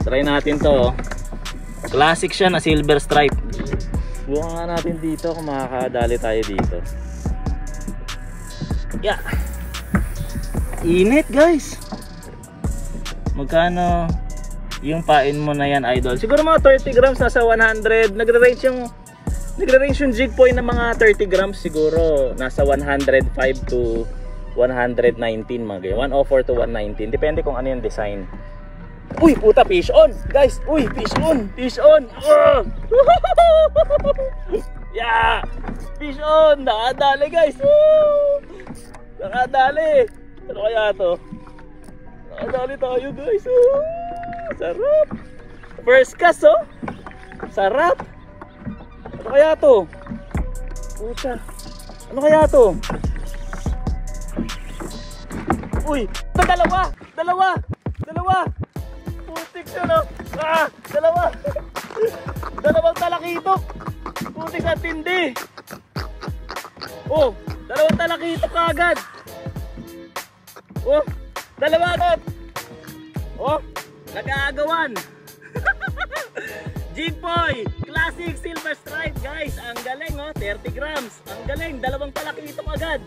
try natin to. Classic siya na silver stripe. Bukan nga natin dito kung makakadali tayo dito. Yeah. Init guys. Magkano yung pain mo na yan, idol? Siguro mga 30 grams nasa 100. Nagre-range yung jig point ng mga 30 grams siguro nasa 105 to 119 mga ganyan. 104 to 119. Depende kung ano yung design. Uy, puta, fish on, guys. Uy, fish on, fish on. Yeah, fish on. Nakadali, guys. Nakadali. Ano kaya to? Nakadali tayo, guys. Sarap. First cast, oh. Sarap. Ano kaya to? Puta. Ano kaya to? Uy, dalawa. Putik siya, no? Dalawa. Dalawang talakitok. Putik sa tindi. Oh, dalawang talakitok agad. Oh, dalawa agad. Oh, nag-aagawan. Jig boy, classic silver stripe, guys. Ang galing, oh, 30 grams. Ang galing, dalawang talakitok agad.